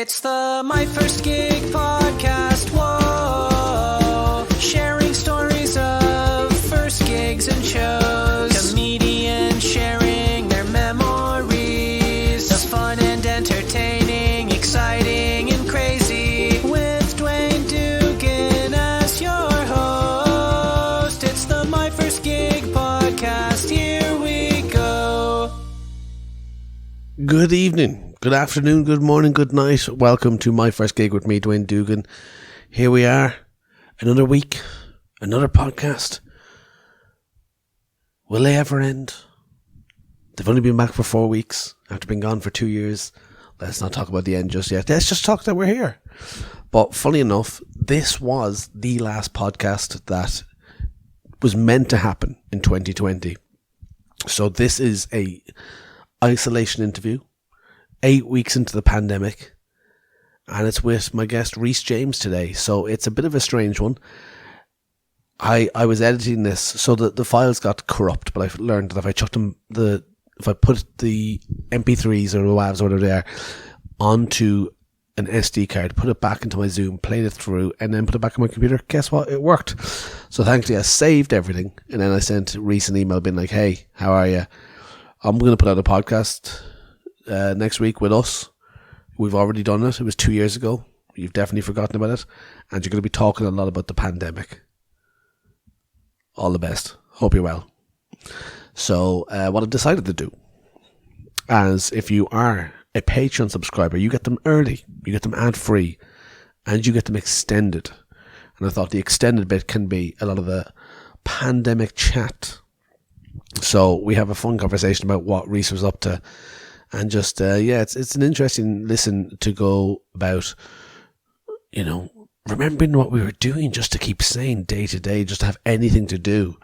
It's the My First Gig podcast, whoa. Sharing stories of first gigs and shows. Comedians sharing their memories. The fun and entertaining, exciting and crazy. With Dwayne Dugan as your host. It's the My First Gig podcast, here we go. Good evening, good afternoon, good morning, good night. Welcome to My First Gig with me, Dwayne Dugan. Here we are, another week, another podcast. Will they ever end? They've only been back for 4 weeks, after being gone for 2 years. Let's not talk about the end just yet. Let's just talk that we're here. But funny enough, this was the last podcast that was meant to happen in 2020. So this is a isolation interview, 8 weeks into the pandemic, and it's with my guest Rhys James today. So it's a bit of a strange one. I was editing this so that the files got corrupt, but I've learned that if I chucked them, if I put the MP3s or the WAVs or whatever they are onto an SD card, put it back into my Zoom, played it through, and then put it back on my computer, guess what? It worked. So thankfully I saved everything, and then I sent Rhys an email being like, hey, how are you? I'm going to put out a podcast next week with us. We've already done it. It was 2 years ago. You've definitely forgotten about it. And you're going to be talking a lot about the pandemic. All the best. Hope you're well. So what I've decided to do, as if you are a Patreon subscriber, you get them early, you get them ad-free, and you get them extended. And I thought the extended bit can be a lot of the pandemic chat. So we have a fun conversation about what Rhys was up to, and just it's an interesting listen to go about, you know, remembering what we were doing just to keep sane day to day, just to have anything to do.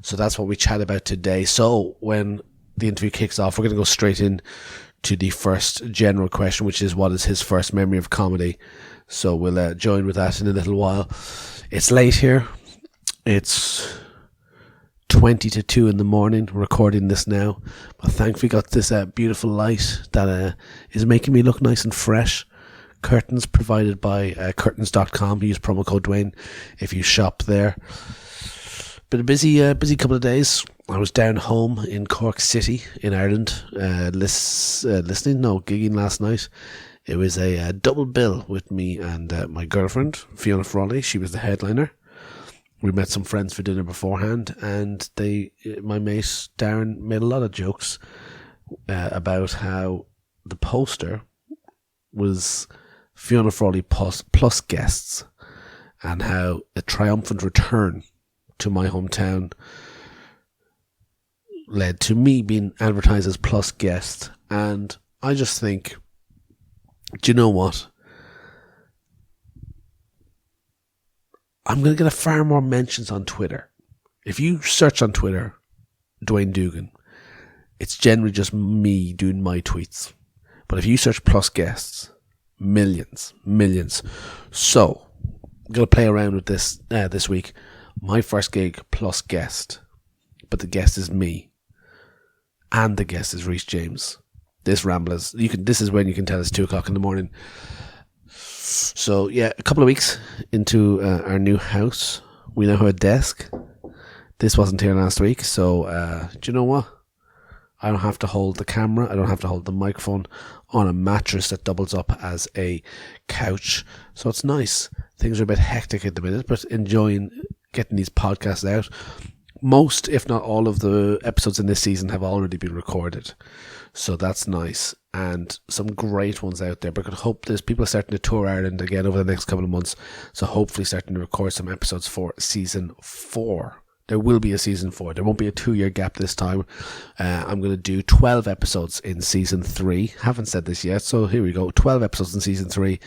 So that's what we chat about today. So when the interview kicks off, we're going to go straight in to the first general question, which is what is his first memory of comedy. So we'll join with that in a little while. It's late here. It's 20 to 2 in the morning, recording this now, but thankfully got this beautiful light that is making me look nice and fresh. Curtains provided by curtains.com. Use promo code Dwayne if you shop there. Been a busy couple of days. I was down home in Cork City in Ireland, gigging last night. It was a double bill with me and my girlfriend Fiona Frawley. She was the headliner. We met some friends for dinner beforehand, and my mate Darren made a lot of jokes about how the poster was Fiona Frawley plus guests, and how a triumphant return to my hometown led to me being advertised as plus guest. And I just think, do you know what? I'm going to get a far more mentions on Twitter. If you search on Twitter, Dwayne Dugan, it's generally just me doing my tweets. But if you search plus guests, millions. So, I'm going to play around with this this week. My first gig plus guest. But the guest is me. And the guest is Rhys James. This ramblers. This is when you can tell it's 2 o'clock in the morning. So yeah, a couple of weeks into our new house, we now have a desk. This wasn't here last week, so do you know what? I don't have to hold the camera, I don't have to hold the microphone on a mattress that doubles up as a couch. So it's nice. Things are a bit hectic at the minute, but enjoying getting these podcasts out. Most, if not all, of the episodes in this season have already been recorded. So that's nice. And some great ones out there. But I could hope there's people starting to tour Ireland again over the next couple of months. So hopefully starting to record some episodes for season 4. There will be a season 4. There won't be a 2-year gap this time. I'm going to do 12 episodes in season 3. Haven't said this yet. So here we go. 12 episodes in season 3.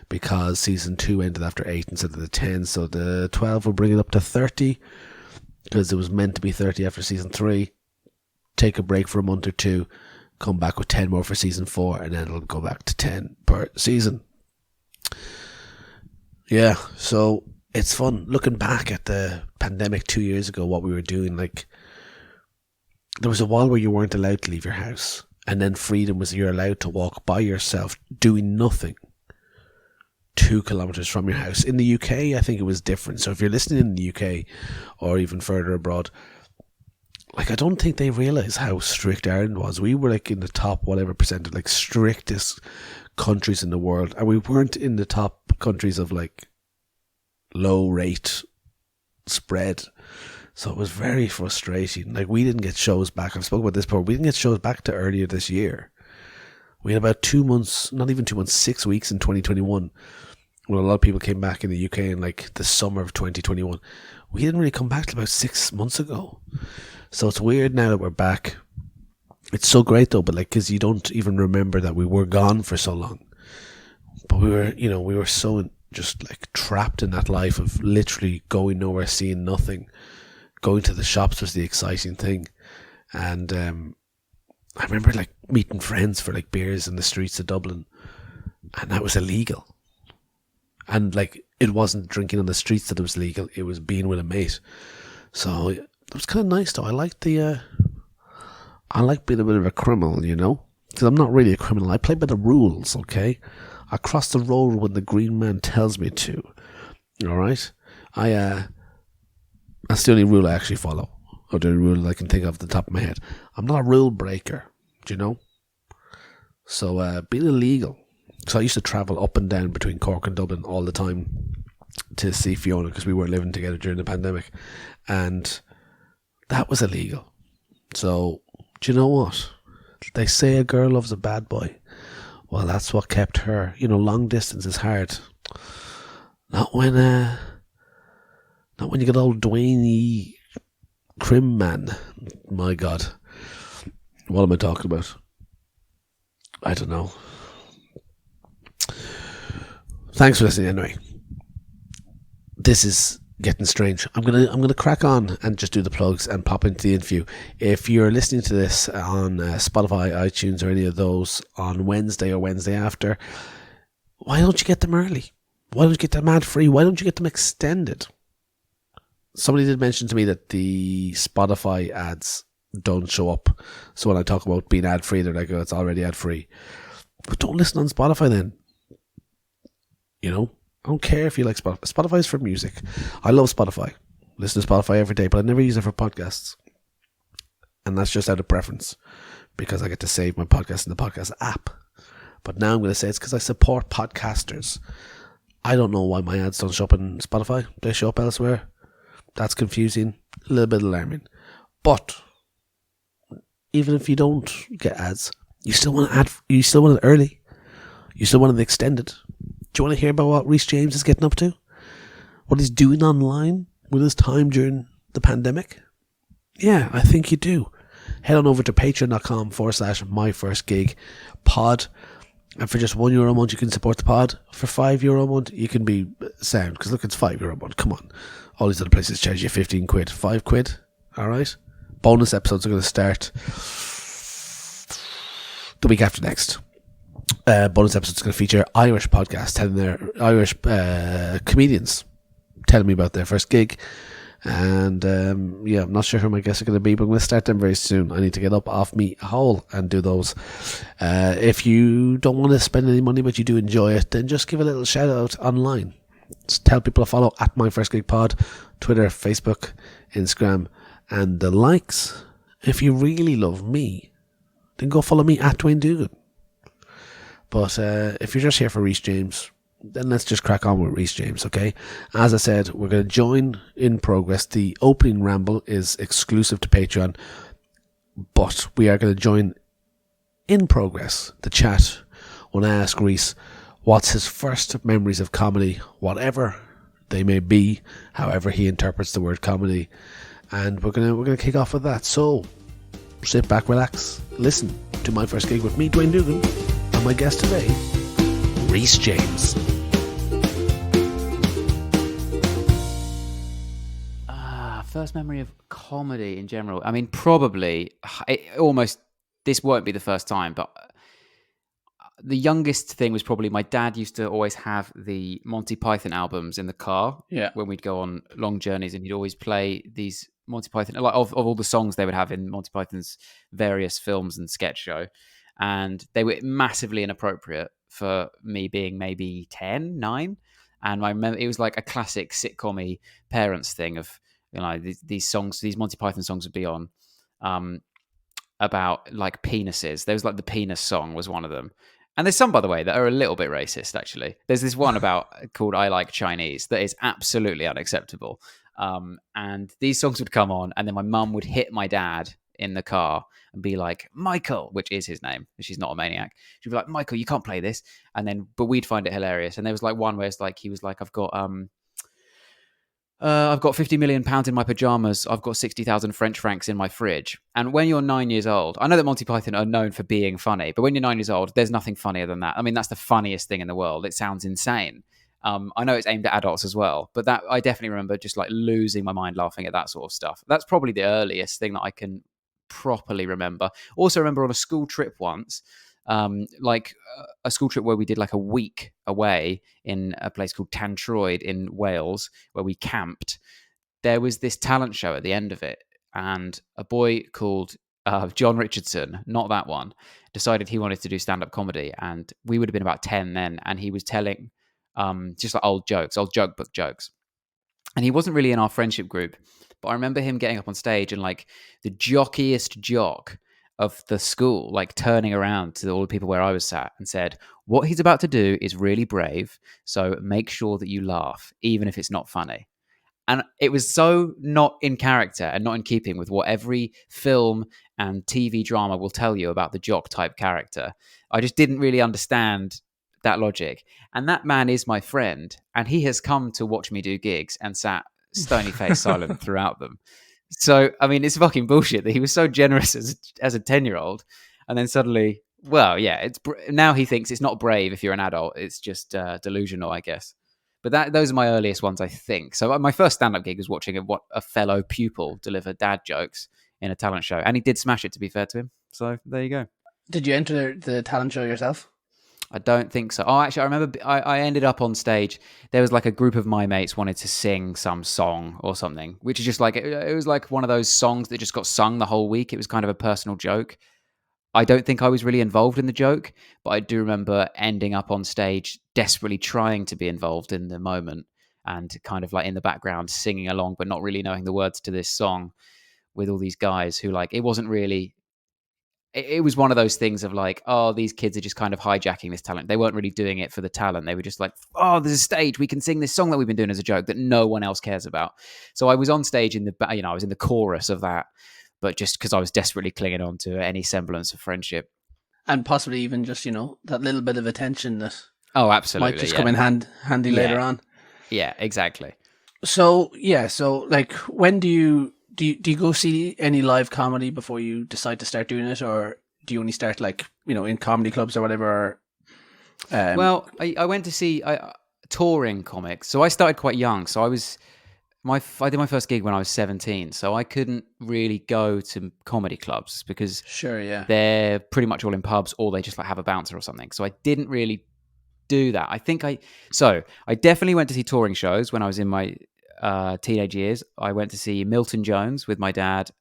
Because season 2 ended after 8 instead of the 10. So the 12 will bring it up to 30. Because it was meant to be 30 after season 3. Take a break for a month or 2. Come back with 10 more for season 4, and then it'll go back to 10 per season. Yeah, so it's fun looking back at the pandemic 2 years ago, what we were doing. Like, there was a while where you weren't allowed to leave your house, and then freedom was you're allowed to walk by yourself doing nothing. 2 kilometers from your house. In the UK, I think it was different. So if you're listening in the UK or even further abroad, like, I don't think they realize how strict Ireland was. We were like in the top whatever percent of like strictest countries in the world, and we weren't in the top countries of like low rate spread. So it was very frustrating. Like, we didn't get shows back. I've spoken about this before. We didn't get shows back to earlier this year. We had about 2 months, not even 2 months, 6 weeks in 2021, when a lot of people came back in the UK in like the summer of 2021. We didn't really come back till about 6 months ago. So it's weird now that we're back. It's so great though, but like, because you don't even remember that we were gone for so long. But we were so just like trapped in that life of literally going nowhere, seeing nothing. Going to the shops was the exciting thing. And I remember like meeting friends for like beers in the streets of Dublin, and that was illegal. And like, it wasn't drinking on the streets that it was legal, it was being with a mate. So it was kind of nice though. I like being a bit of a criminal, because I'm not really a criminal. I play by the rules, okay? I cross the road when the green man tells me to. All right? That's the only rule I actually follow, or the only rule I can think of at the top of my head. I'm not a rule breaker, do you know? So being illegal. So I used to travel up and down between Cork and Dublin all the time to see Fiona, because we weren't living together during the pandemic, and that was illegal. So do you know what? They say a girl loves a bad boy. Well, that's what kept her. Long distance is hard. Not when you get old Dwayne Crim man. My God. What am I talking about? I don't know. Thanks for listening anyway. This is getting strange. I'm gonna crack on and just do the plugs and pop into the interview. If you're listening to this on Spotify, iTunes, or any of those on Wednesday or Wednesday after, why don't you get them early? Why don't you get them ad free? Why don't you get them extended? Somebody did mention to me that the Spotify ads don't show up. So when I talk about being ad free, they're like, oh, it's already ad free. But don't listen on Spotify then. I don't care if you like Spotify. Spotify's for music. I love Spotify. Listen to Spotify every day, but I never use it for podcasts. And that's just out of preference, because I get to save my podcast in the podcast app. But now I'm going to say it's because I support podcasters. I don't know why my ads don't show up in Spotify. They show up elsewhere. That's confusing. A little bit alarming. But even if you don't get ads, you still want it early. You still want it extended. Do you want to hear about what Rhys James is getting up to? What he's doing online with his time during the pandemic? Yeah, I think you do. Head on over to patreon.com/myfirstgigpod. And for just €1 a month, you can support the pod. For €5 a month, you can be sound. Because look, it's €5 a month. Come on. All these other places charge you 15 quid. 5 quid. All right. Bonus episodes are going to start the week after next. Bonus episodes are going to feature Irish podcasts telling their Irish comedians telling me about their first gig. And I'm not sure who my guests are going to be, but I'm going to start them very soon. I need to get up off me hole and do those. If you don't want to spend any money but you do enjoy it, then just give a little shout out online. Just tell people to follow at My First Gig Pod, Twitter, Facebook, Instagram, and the likes. If you really love me, then go follow me at Dwayne Dugan. But if you're just here for Rhys James, then let's just crack on with Rhys James, okay? As I said, we're going to join in progress. The opening ramble is exclusive to Patreon, but we are going to join in progress the chat when I ask Rhys what's his first memories of comedy, whatever they may be, however he interprets the word comedy, and we're gonna kick off with that. So sit back, relax, listen to My First Gig with me, Dwayne Dugan, and my guest today, Rhys James. First memory of comedy in general. I mean, probably this won't be the first time, but the youngest thing was probably my dad used to always have the Monty Python albums in the car when we'd go on long journeys, and he'd always play these Monty Python, like of all the songs they would have in Monty Python's various films and sketch show, and they were massively inappropriate. for me being maybe 10, 9. And I remember it was like a classic sitcom-y parents thing of, these songs, these Monty Python songs would be on about like penises. There was like the penis song was one of them. And there's some, by the way, that are a little bit racist, actually. There's this one called I Like Chinese that is absolutely unacceptable. And these songs would come on, and then my mum would hit my dad in the car and be like, Michael, which is his name. She's not a maniac. She'd be like, Michael, you can't play this. But we'd find it hilarious. And there was like one where it's like, he was like, I've got 50 million pounds in my pajamas. I've got 60,000 French francs in my fridge. And when you're 9 years old, I know that Monty Python are known for being funny, but when you're 9 years old, there's nothing funnier than that. I mean, that's the funniest thing in the world. It sounds insane. I know it's aimed at adults as well, but that I definitely remember just like losing my mind laughing at that sort of stuff. That's probably the earliest thing that I can properly remember. Also remember on a school trip once, a school trip where we did like a week away in a place called Tantroyd in Wales, where we camped. There was this talent show at the end of it, and a boy called John Richardson, not that one, decided he wanted to do stand-up comedy, and we would have been about 10 then, and he was telling just like old joke book jokes. And he wasn't really in our friendship group, but I remember him getting up on stage and like the jockiest jock of the school, like turning around to all the people where I was sat and said, what he's about to do is really brave, so make sure that you laugh, even if it's not funny. And it was so not in character and not in keeping with what every film and TV drama will tell you about the jock type character. I just didn't really understand that logic. And that man is my friend, and he has come to watch me do gigs and sat stony faced silent throughout them. So, I mean, it's fucking bullshit that he was so generous as a 10-year-old, and then suddenly, well, yeah, now he thinks it's not brave if you're an adult. It's just delusional, I guess. But those are my earliest ones, I think. So my first stand-up gig was watching a fellow pupil deliver dad jokes in a talent show, and he did smash it, to be fair to him. So there you go. Did you enter the talent show yourself? I don't think so. Oh, actually, I remember I ended up on stage. There was like a group of my mates wanted to sing some song or something, which is just like, it was like one of those songs that just got sung the whole week. It was kind of a personal joke. I don't think I was really involved in the joke, but I do remember ending up on stage desperately trying to be involved in the moment and kind of like in the background singing along, but not really knowing the words to this song with all these guys who like, it wasn't really... It was one of those things of like, oh, these kids are just kind of hijacking this talent. They weren't really doing it for the talent. They were just like, oh, there's a stage. We can sing this song that we've been doing as a joke that no one else cares about. So I was on stage I was in the chorus of that, but just because I was desperately clinging on to any semblance of friendship. And possibly even just, that little bit of attention that absolutely might just come in handy later on. Yeah, exactly. So, like, when do you go see any live comedy before you decide to start doing it, or do you only start like, in comedy clubs or whatever? Well, I went to see touring comics. So I started quite young. So I did my first gig when I was 17. So I couldn't really go to comedy clubs because they're pretty much all in pubs, or they just like have a bouncer or something. So I didn't really do that. I definitely went to see touring shows when I was in my teenage years. I went to see Milton Jones with my dad.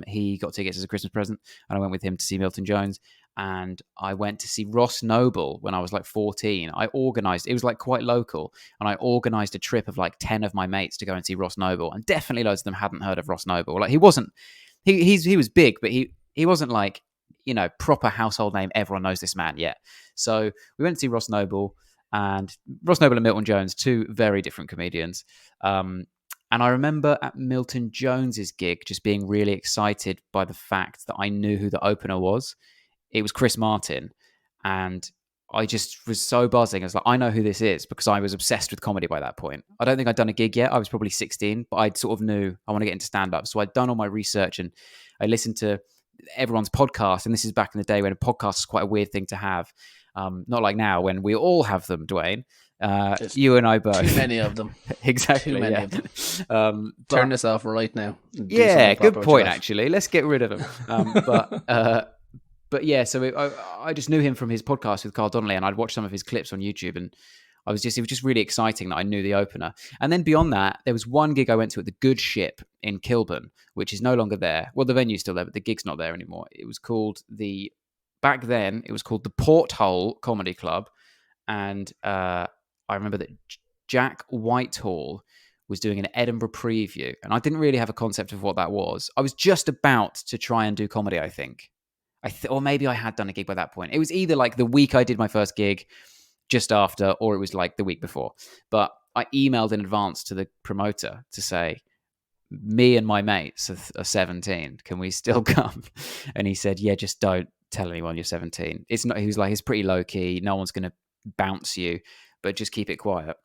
He got tickets as a Christmas present, and I went with him to see Milton Jones. And I went to see Ross Noble when I was like 14. It was like quite local, and I organized a trip of like 10 of my mates to go and see Ross Noble, and definitely loads of them hadn't heard of Ross Noble. Like he was big, but he wasn't like, proper household name. Everyone knows this man yet. So we went to see Ross Noble and Milton Jones, two very different comedians. And I remember at Milton Jones's gig just being really excited by the fact that I knew who the opener was. It was Chris Martin, and I just was so buzzing. I was like, I know who this is, because I was obsessed with comedy by that point. I don't think I'd done a gig yet. I was probably 16, but I sort of knew I want to get into stand-up. So I'd done all my research, and I listened to everyone's podcast. And this is back in the day when a podcast is quite a weird thing to have. Not like now when we all have them, Dwayne. You and I both. Too many of them. Exactly. Too many of them. Turn this off right now. Yeah, good point, actually. Let's get rid of them. But yeah, so I just knew him from his podcast with Carl Donnelly, and I'd watched some of his clips on YouTube, and it was just really exciting that I knew the opener. And then beyond that, there was one gig I went to at the Good Ship in Kilburn, which is no longer there. Well, the venue's still there, but the gig's not there anymore. Back then, it was called the Porthole Comedy Club. and I remember that Jack Whitehall was doing an Edinburgh preview, and I didn't really have a concept of what that was. I was just about to try and do comedy, I think. Or maybe I had done a gig by that point. It was either like the week I did my first gig, just after, or it was like the week before. But I emailed in advance to the promoter to say, me and my mates are 17. Can we still come? And he said, yeah, just don't tell anyone you're 17. It's not. He was like, it's pretty low key. No one's going to bounce you, but just keep it quiet.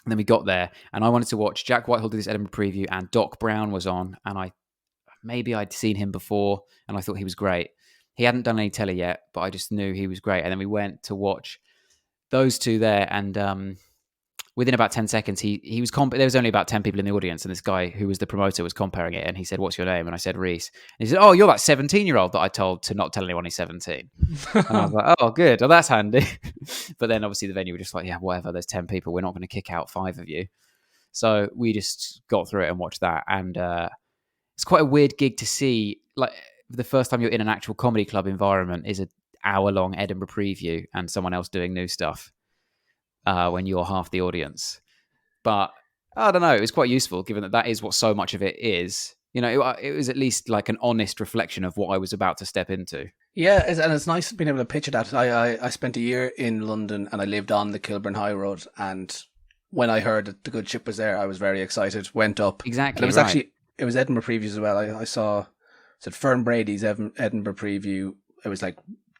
And then we got there, and I wanted to watch Jack Whitehall do this Edinburgh preview, and Doc Brown was on, and I'd seen him before, and I thought he was great. He hadn't done any telly yet, but I just knew he was great. And then we went to watch those two there, and within about 10 seconds, he was there was only about 10 people in the audience, and this guy who was the promoter was comparing it, and he said, "What's your name?" And I said, "Rhys." And he said, "Oh, you're that 17-year-old that I told to not tell anyone he's 17." And I was like, "Oh, good. Well, that's handy." But then obviously the venue were just like, "Yeah, whatever. There's 10 people. We're not going to kick out 5 of you." So we just got through it and watched that, and it's quite a weird gig to see. Like the first time you're in an actual comedy club environment is an hour-long Edinburgh preview and someone else doing new stuff. When you're half the audience. But I don't know, it was quite useful given that is what so much of it is. You know, it was at least like an honest reflection of what I was about to step into. Yeah, and it's nice being able to picture that. I spent a year in London and I lived on the Kilburn High Road, and when I heard that the Good Ship was there, I was very excited, went up. Exactly. And it was right. it was Edinburgh previews as well. I saw Fern Brady's Edinburgh preview. It was like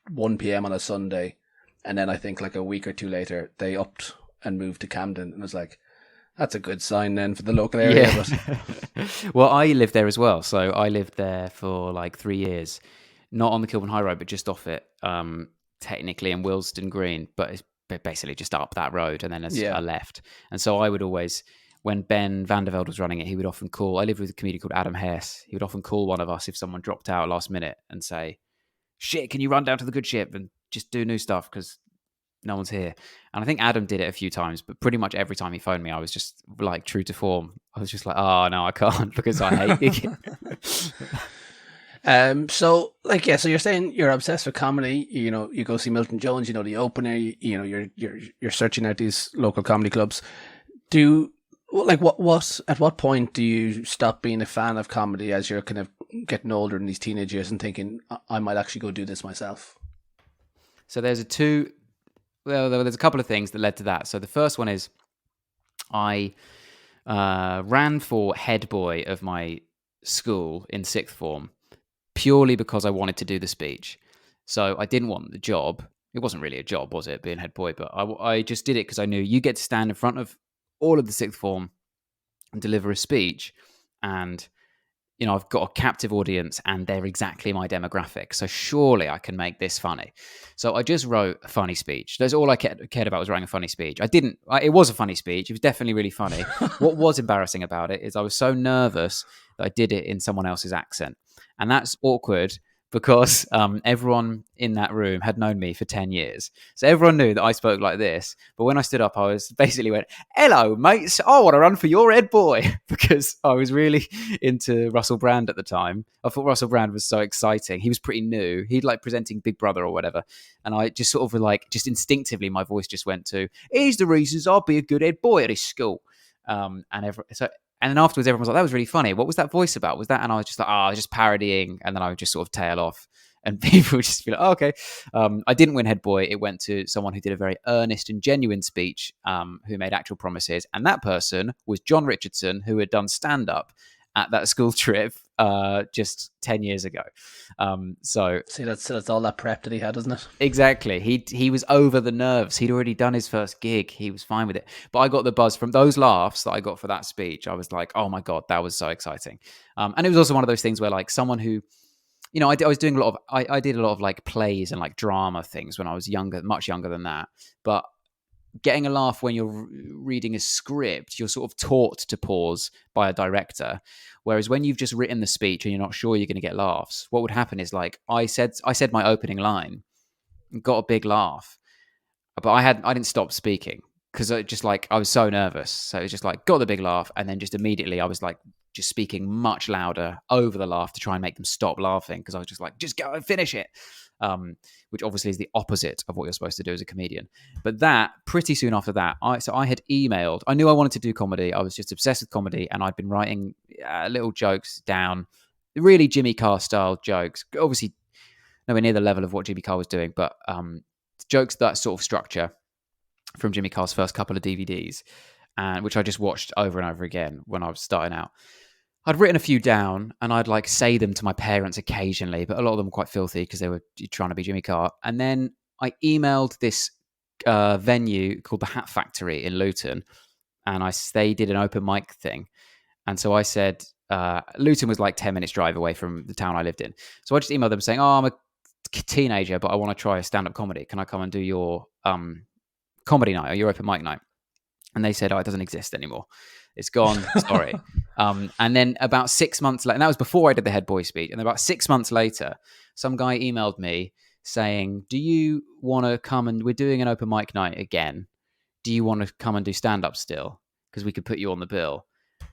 1 p.m. on a Sunday. And then I think like a week or two later, they upped and moved to Camden. And I was like, that's a good sign then for the local area. Yeah. But... Well, I lived there as well. So I lived there for like 3 years. Not on the Kilburn High Road, but just off it, technically in Willesden Green. But it's basically just up that road and then a left. And so I would always, when Ben Vandervelde was running it, he would often call, I lived with a comedian called Adam Hess. He would often call one of us if someone dropped out last minute and say, shit, can you run down to the Good Ship and just do new stuff because no one's here? And I think Adam did it a few times, but pretty much every time he phoned me, I was just like true to form. I was just like, oh no, I can't because I hate gigging. So you're saying you're obsessed with comedy. You know, you go see Milton Jones. You know, the opener. You know, you're searching out these local comedy clubs. At what point do you stop being a fan of comedy as you're kind of getting older in these teenage years and thinking, I might actually go do this myself? So there's a couple of things that led to that. So the first one is I ran for head boy of my school in sixth form purely because I wanted to do the speech. So I didn't want the job. It wasn't really a job, was it, being head boy? But I just did it because I knew you get to stand in front of all of the sixth form and deliver a speech, and you know, I've got a captive audience and they're exactly my demographic. So surely I can make this funny. So I just wrote a funny speech. That's all I cared about, was writing a funny speech. It was a funny speech. It was definitely really funny. What was embarrassing about it is I was so nervous that I did it in someone else's accent. And that's awkward because everyone in that room had known me for 10 years. So everyone knew that I spoke like this. But when I stood up, I was basically went, hello, mates. I want to run for your head boy, because I was really into Russell Brand at the time. I thought Russell Brand was so exciting. He was pretty new. He'd like presenting Big Brother or whatever. And I just sort of just instinctively, my voice just went to, here's the reasons I'll be a good head boy at this school. And then afterwards, everyone was like, that was really funny. What was that voice about? Was that? And I was just like, I was just parodying. And then I would just sort of tail off. And people would just be like, oh, okay. I didn't win head boy. It went to someone who did a very earnest and genuine speech, who made actual promises. And that person was John Richardson, who had done stand-up at that school trip just 10 years ago. See, that's all that prep that he had, isn't it? Exactly. He was over the nerves. He'd already done his first gig. He was fine with it. But I got the buzz from those laughs that I got for that speech. I was like, oh my God, that was so exciting. And it was also one of those things where like someone who, you know, I was doing I did a lot of like plays and like drama things when I was younger, much younger than that. But getting a laugh when you're reading a script, you're sort of taught to pause by a director. Whereas when you've just written the speech and you're not sure you're going to get laughs, what would happen is like I said my opening line, got a big laugh, but I didn't stop speaking because I was so nervous. So it was just like got the big laugh, and then just immediately I was like just speaking much louder over the laugh to try and make them stop laughing, because I was just like, just go and finish it. which obviously is the opposite of what you're supposed to do as a comedian. But that pretty soon after that, I had emailed. I knew I wanted to do comedy. I was just obsessed with comedy, and I'd been writing little jokes down, really Jimmy Carr style jokes. Obviously, nowhere near the level of what Jimmy Carr was doing, but jokes that sort of structure from Jimmy Carr's first couple of DVDs, and which I just watched over and over again when I was starting out. I'd written a few down, and I'd like say them to my parents occasionally, but a lot of them were quite filthy because they were trying to be Jimmy Carr. And then I emailed this venue called the Hat Factory in Luton, and they did an open mic thing. And so I said, Luton was like 10 minutes drive away from the town I lived in. So I just emailed them saying, "Oh, I'm a teenager, but I want to try a stand-up comedy. Can I come and do your comedy night or your open mic night?" And they said, "Oh, it doesn't exist anymore. It's gone. Sorry." And then about 6 months later, and that was before I did the head boy speech. And about 6 months later, some guy emailed me saying, "Do you want to come and we're doing an open mic night again? Do you want to come and do stand-up still? Because we could put you on the bill."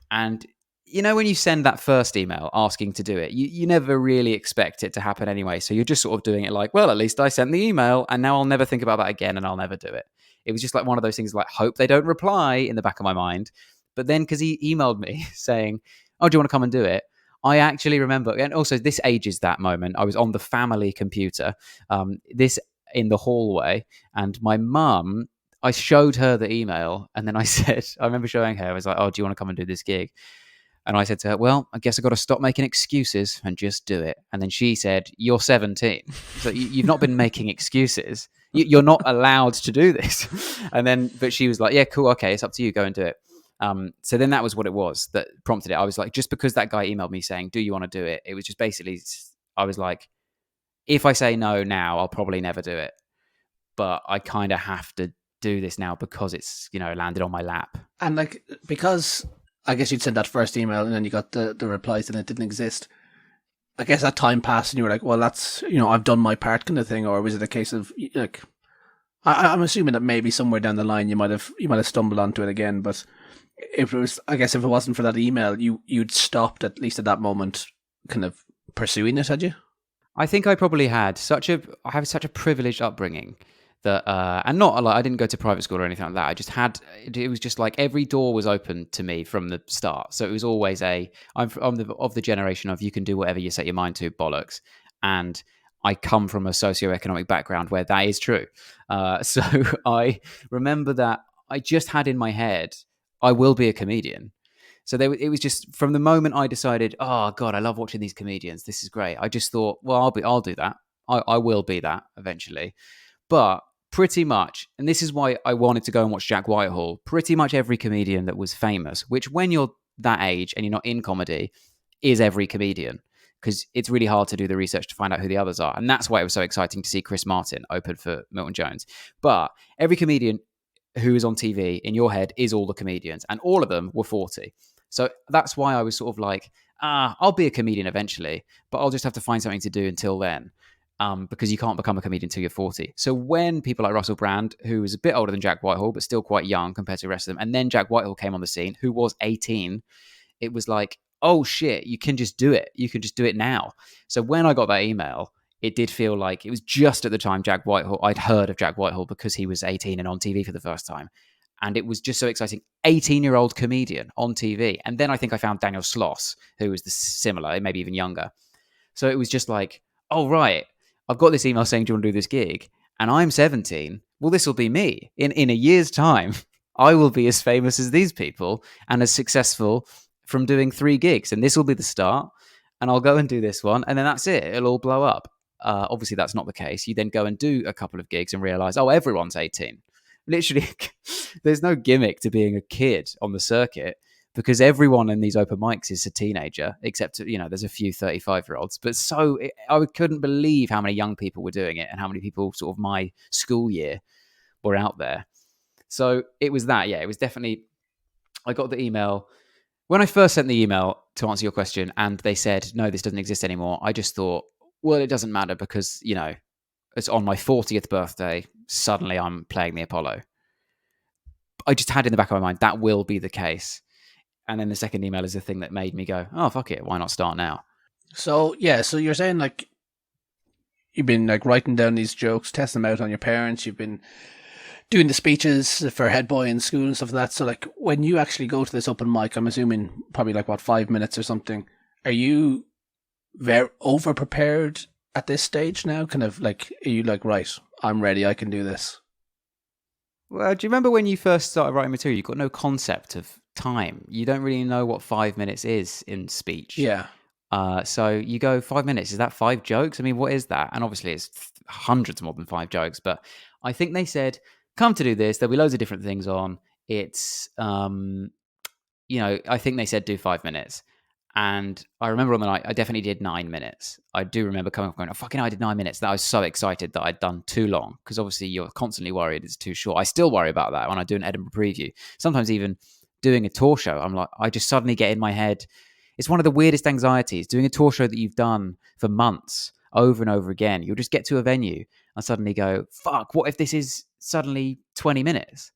And when you send that first email asking to do it, you never really expect it to happen anyway. So you're just sort of doing it like, well, at least I sent the email, and now I'll never think about that again, and I'll never do it. It was just like one of those things, like, hope they don't reply in the back of my mind. But then, because he emailed me saying, "Oh, do you want to come and do it?" I actually remember, and also this ages that moment. I was on the family computer, this in the hallway, and my mum, I showed her the email, and then I remember showing her, I was like, "Oh, do you want to come and do this gig?" And I said to her, "Well, I guess I've got to stop making excuses and just do it." And then she said, "You're 17. So you've not been making excuses. You're not allowed to do this." But she was like, "Yeah, cool. Okay, it's up to you. Go and do it." So then that was what it was that prompted it. I was like, just because that guy emailed me saying, "Do you want to do it?" It was just basically, I was like, if I say no now, I'll probably never do it. But I kind of have to do this now because it's, landed on my lap. And like, because I guess you'd sent that first email and then you got the replies and it didn't exist. I guess that time passed and you were like, well, that's, I've done my part kind of thing. Or was it a case of like, I'm assuming that maybe somewhere down the line you might have stumbled onto it again. But if it wasn't for that email, you'd stopped at least at that moment kind of pursuing it, had you? I think I probably had I have such a privileged upbringing that, and not like I didn't go to private school or anything like that. I just it was just like every door was open to me from the start. So it was always I'm of the generation of you can do whatever you set your mind to bollocks. And I come from a socioeconomic background where that is true. So I remember that I just had in my head, I will be a comedian. So it was just from the moment I decided, oh God, I love watching these comedians. This is great. I just thought, well, I'll do that. I will be that eventually. But pretty much, and this is why I wanted to go and watch Jack Whitehall, pretty much every comedian that was famous, which when you're that age and you're not in comedy, is every comedian. Because it's really hard to do the research to find out who the others are. And that's why it was so exciting to see Chris Martin open for Milton Jones. But every comedian who is on TV in your head is all the comedians. And all of them were 40. So that's why I was sort of like, I'll be a comedian eventually, but I'll just have to find something to do until then. Because you can't become a comedian until you're 40. So when people like Russell Brand, who was a bit older than Jack Whitehall, but still quite young compared to the rest of them, and then Jack Whitehall came on the scene, who was 18, it was like, oh shit, you can just do it. You can just do it now. So when I got that email, it did feel like it was just at the time I'd heard of Jack Whitehall because he was 18 and on TV for the first time. And it was just so exciting. 18-year-old comedian on TV. And then I think I found Daniel Sloss, who was similar, maybe even younger. So it was just like, oh, right, I've got this email saying, do you want to do this gig? And I'm 17. Well, this will be me. In a year's time, I will be as famous as these people and as successful from doing 3 gigs. And this will be the start. And I'll go and do this one. And then that's it. It'll all blow up. Obviously, that's not the case. You then go and do a couple of gigs and realize, oh, everyone's 18. Literally, there's no gimmick to being a kid on the circuit because everyone in these open mics is a teenager, except, there's a few 35-year-olds. But I couldn't believe how many young people were doing it and how many people sort of my school year were out there. So it was that, yeah, it was definitely, I got the email. When I first sent the email to answer your question and they said, no, this doesn't exist anymore, I just thought, well, it doesn't matter because, it's on my 40th birthday. Suddenly I'm playing the Apollo. I just had in the back of my mind, that will be the case. And then the second email is the thing that made me go, oh, fuck it. Why not start now? So, yeah. So you're saying like, you've been like writing down these jokes, testing them out on your parents. You've been doing the speeches for head boy in school and stuff like that. So like when you actually go to this open mic, I'm assuming probably like what, 5 minutes or something. Are you very over prepared at this stage now? Kind of like, are you like, right, I'm ready, I can do this? Well, do you remember when you first started writing material? You've got no concept of time. You don't really know what 5 minutes is in speech. Yeah. So you go 5 minutes. Is that 5 jokes? I mean, what is that? And obviously, it's hundreds more than 5 jokes. But I think they said, "Come to do this. There'll be loads of different things on." It's, I think they said do 5 minutes. And I remember on the night, I definitely did 9 minutes. I do remember coming up going, "Oh, fucking hell, I did 9 minutes." That I was so excited that I'd done too long, because obviously you're constantly worried it's too short. I still worry about that when I do an Edinburgh preview. Sometimes even doing a tour show, I'm like, I just suddenly get in my head. It's one of the weirdest anxieties, doing a tour show that you've done for months over and over again. You'll just get to a venue and suddenly go, fuck, what if this is suddenly 20 minutes?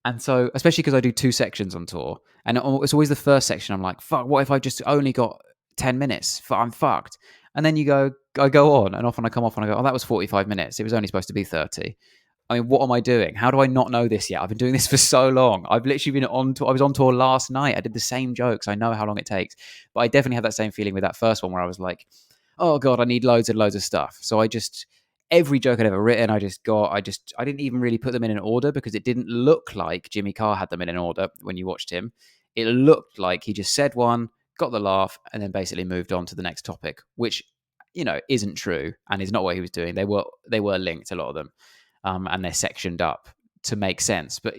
And so, especially because I do 2 sections on tour, and it's always the first section. I'm like, fuck, what if I just only got 10 minutes? I'm fucked. And then I go on, and often I come off and I go, oh, that was 45 minutes. It was only supposed to be 30. I mean, what am I doing? How do I not know this yet? I've been doing this for so long. I've literally been on tour. I was on tour last night. I did the same jokes. I know how long it takes. But I definitely had that same feeling with that first one where I was like, oh God, I need loads and loads of stuff. So every joke I'd ever written, I didn't even really put them in an order, because it didn't look like Jimmy Carr had them in an order when you watched him. It looked like he just said one, got the laugh, and then basically moved on to the next topic, which, isn't true and is not what he was doing. They were linked, a lot of them. And they're sectioned up to make sense. But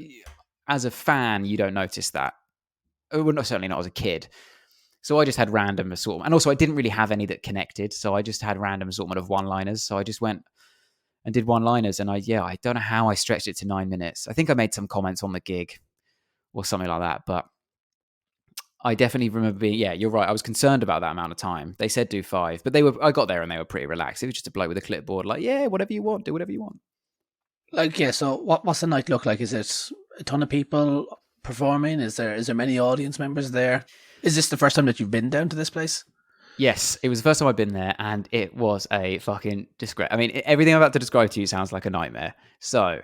as a fan, you don't notice that. Well, certainly not as a kid. So I just had random assortment. And also I didn't really have any that connected. So I just had random assortment of one-liners. So I just went and did one-liners. And I don't know how I stretched it to 9 minutes. I think I made some comments on the gig or something like that. But I definitely remember being, you're right. I was concerned about that amount of time. They said do 5, but I got there and they were pretty relaxed. It was just a bloke with a clipboard, like, yeah, whatever you want, do whatever you want. Like, yeah, so what's the night look like? Is it a ton of people performing? Is there many audience members there? Is this the first time that you've been down to this place? Yes, it was the first time I've been there, and it was a fucking disgrace. I mean, everything I'm about to describe to you sounds like a nightmare. So,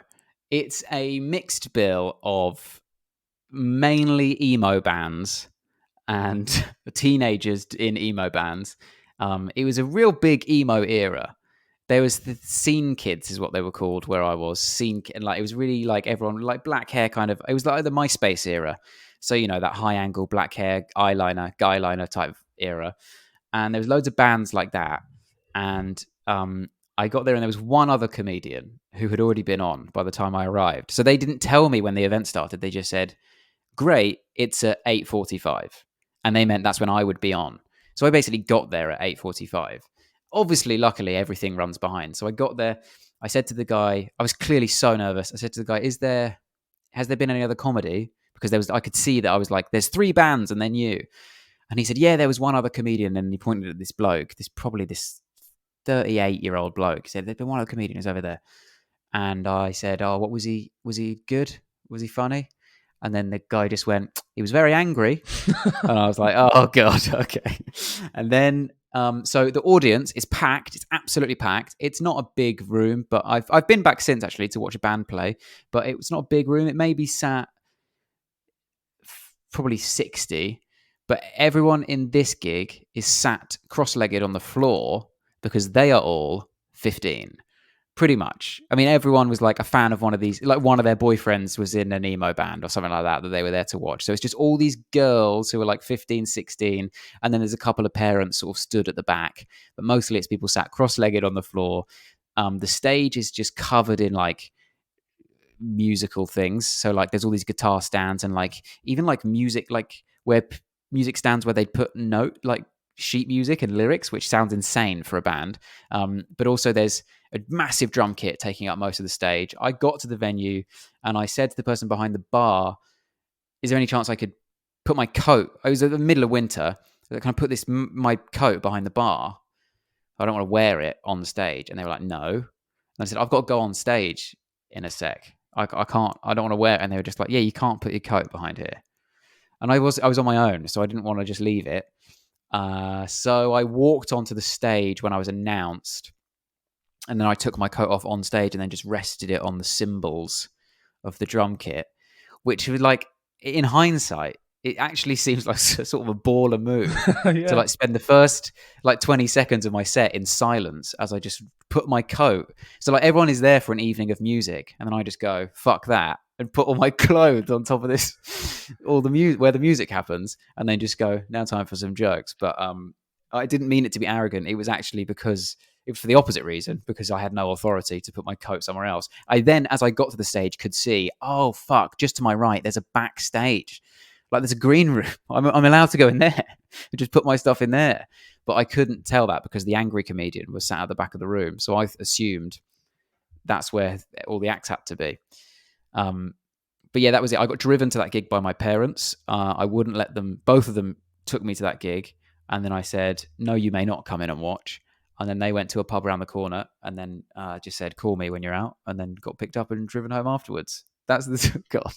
it's a mixed bill of mainly emo bands and teenagers in emo bands. It was a real big emo era. There was the scene kids, is what they were called, where I was. Scene, and like it was really like everyone like black hair, kind of. It was like the MySpace era, so that high angle black hair, eyeliner, guy liner type era. And there was loads of bands like that. And I got there, and there was one other comedian who had already been on by the time I arrived. So they didn't tell me when the event started. They just said, "Great, it's at 8:45," and they meant that's when I would be on. So I basically got there at 8:45. Obviously, luckily, everything runs behind. So I got there. I said to the guy, I was clearly so nervous. I said to the guy, has there been any other comedy? Because I could see that I was like, there's 3 bands and then you. And he said, yeah, there was one other comedian. And he pointed at this bloke, this 38-year-old bloke. He said, there's been one other comedian who's over there. And I said, oh, what was he? Was he good? Was he funny? And then the guy just went, he was very angry. And I was like, oh, God, okay. And then, so the audience is packed. It's absolutely packed. It's not a big room, but I've been back since, actually, to watch a band play. But it's not a big room. It maybe sat probably 60. But everyone in this gig is sat cross-legged on the floor because they are all 15. Pretty much. I mean, everyone was like a fan of one of these, like one of their boyfriends was in an emo band or something like that they were there to watch. So it's just all these girls who are like 15, 16. And then there's a couple of parents sort of stood at the back. But mostly it's people sat cross-legged on the floor. The stage is just covered in like musical things. So like there's all these guitar stands and like even like music, like music stands where they'd put like sheet music and lyrics, which sounds insane for a band. But also there's a massive drum kit taking up most of the stage. I got to the venue and I said to the person behind the bar, is there any chance I could put my coat? I was in the middle of winter. Can I put my coat behind the bar? I don't want to wear it on the stage. And they were like, no. And I said, I've got to go on stage in a sec. I can't, I don't want to wear it. And they were just like, yeah, you can't put your coat behind here. And I was on my own, so I didn't want to just leave it. So I walked onto the stage when I was announced. and then I took my coat off on stage and then just rested it on the cymbals of the drum kit, which was like, in hindsight, it actually seems like sort of a baller move to like spend the first like 20 seconds of my set in silence as I just put my coat. So like everyone is there for an evening of music, and then I just go, fuck that, and put all my clothes on top of this, all the music where the music happens, and then just go, now time for some jokes. But I didn't mean it to be arrogant. It was actually because it was for the opposite reason, because I had no authority to put my coat somewhere else. I then, as I got to the stage, could see, oh, fuck, just to my right, there's a backstage. Like, there's a green room. I'm allowed to go in there and just put my stuff in there. But I couldn't tell that because the angry comedian was sat at the back of the room. So I assumed that's where all the acts had to be. But yeah, that was it. I got driven to that gig by my parents. I wouldn't let them, both of them took me to that gig. And then I said, no, you may not come in and watch. And then they went to a pub around the corner and then just said, call me when you're out, and then got picked up and driven home afterwards. That's the God.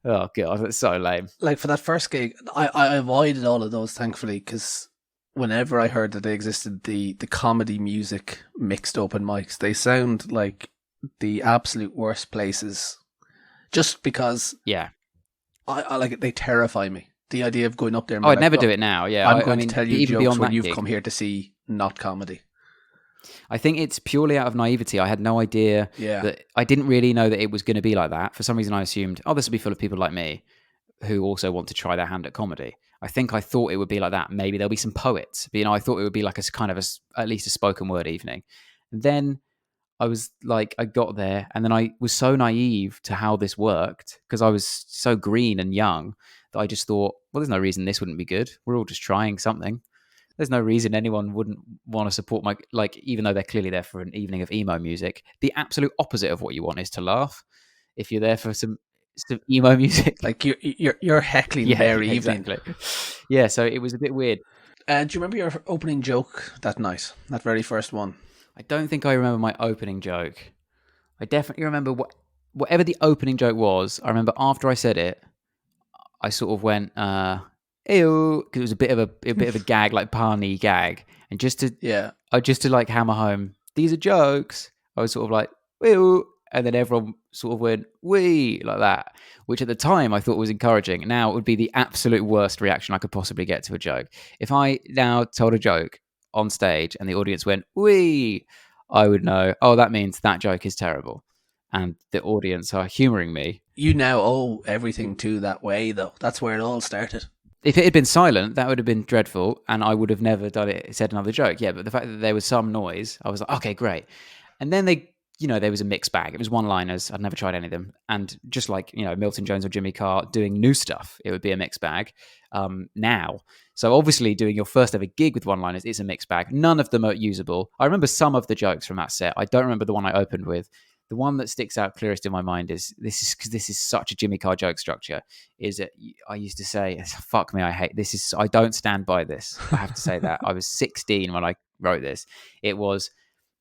Oh God, that's so lame. Like for that first gig, I avoided all of those, thankfully, because whenever I heard that they existed, the comedy music mixed open mics, they sound like the absolute worst places. Just because, Yeah. I like it, they terrify me. The idea of going up there and Oh, being I'd like, never "Look, do it now. Yeah, I'm going I mean, to tell you even jokes beyond when that you've gig, come here to see not comedy." I think it's purely out of naivety. I had no idea Yeah. that I didn't really know that it was going to be like that. For some reason, I assumed, oh, this will be full of people like me who also want to try their hand at comedy. I think I thought it would be like that. Maybe there'll be some poets, but I thought it would be like a kind of at least a spoken word evening. And then I was like, I got there, and then I was so naive to how this worked because I was so green and young that I just thought, well, there's no reason this wouldn't be good. We're all just trying something. There's no reason anyone wouldn't want to support my, like, even though they're clearly there for an evening of emo music. The absolute opposite of what you want is to laugh. If you're there for some emo music, Like you're heckling their evening. exactly. Yeah, so it was a bit weird. Do you remember your opening joke that night? That very first one? I don't think I remember my opening joke. I definitely remember whatever the opening joke was. I remember after I said it, I sort of went, ew, because it was a bit of a gag, like punny gag, and just to like hammer home, these are jokes. I was sort of like, ew, and then everyone sort of went, wee, like that, which at the time I thought was encouraging. Now it would be the absolute worst reaction I could possibly get to a joke. If I now told a joke on stage and the audience went, wee, I would know, oh, that means that joke is terrible. And the audience are humouring me. You now owe everything to that way, though. That's where it all started. If it had been silent, that would have been dreadful, and I would have never said another joke. Yeah, but the fact that there was some noise, I was like, okay, great. And then there was a mixed bag. It was one-liners. I'd never tried any of them. And just like, Milton Jones or Jimmy Carr doing new stuff, it would be a mixed bag now. So obviously doing your first ever gig with one-liners is a mixed bag. None of them are usable. I remember some of the jokes from that set. I don't remember the one I opened with. The one that sticks out clearest in my mind is because this is such a Jimmy Carr joke structure. Is that I used to say, "Fuck me, I hate this. I don't stand by this." I have to say that I was 16 when I wrote this. It was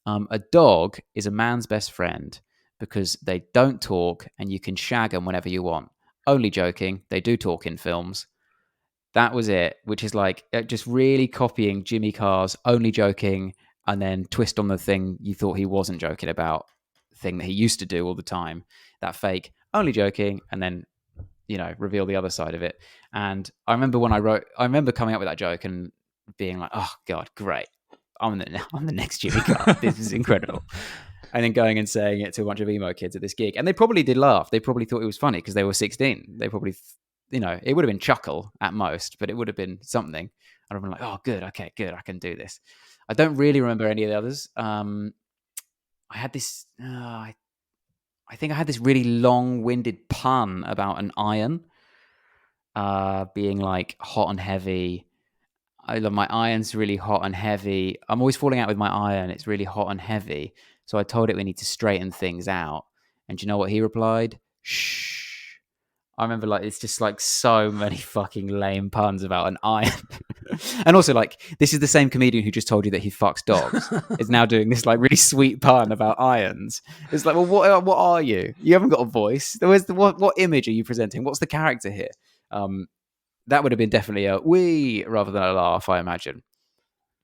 a dog is a man's best friend because they don't talk and you can shag them whenever you want. Only joking, they do talk in films. That was it, which is like just really copying Jimmy Carr's only joking and then twist on the thing you thought he wasn't joking about. Thing that he used to do all the time, that fake only joking, and then reveal the other side of it. And I remember coming up with that joke and being like, oh god, great, I'm the next Jimmy Carr. This is incredible. And then going and saying it to a bunch of emo kids at this gig, and they probably did laugh. They probably thought it was funny because they were 16. They probably it would have been chuckle at most, but it would have been something. And I've been like, oh good, okay, good, I can do this. I don't really remember any of the others. I had this. I think I had this really long-winded pun about an iron being like hot and heavy. I love my iron's really hot and heavy. I'm always falling out with my iron. It's really hot and heavy. So I told it we need to straighten things out. And do you know what he replied? Shh. I remember it's just like so many fucking lame puns about an iron. And also this is the same comedian who just told you that he fucks dogs is now doing this really sweet pun about irons. It's like, well, what are you? You haven't got a voice. What image are you presenting? What's the character here? That would have been definitely a wee rather than a laugh, I imagine.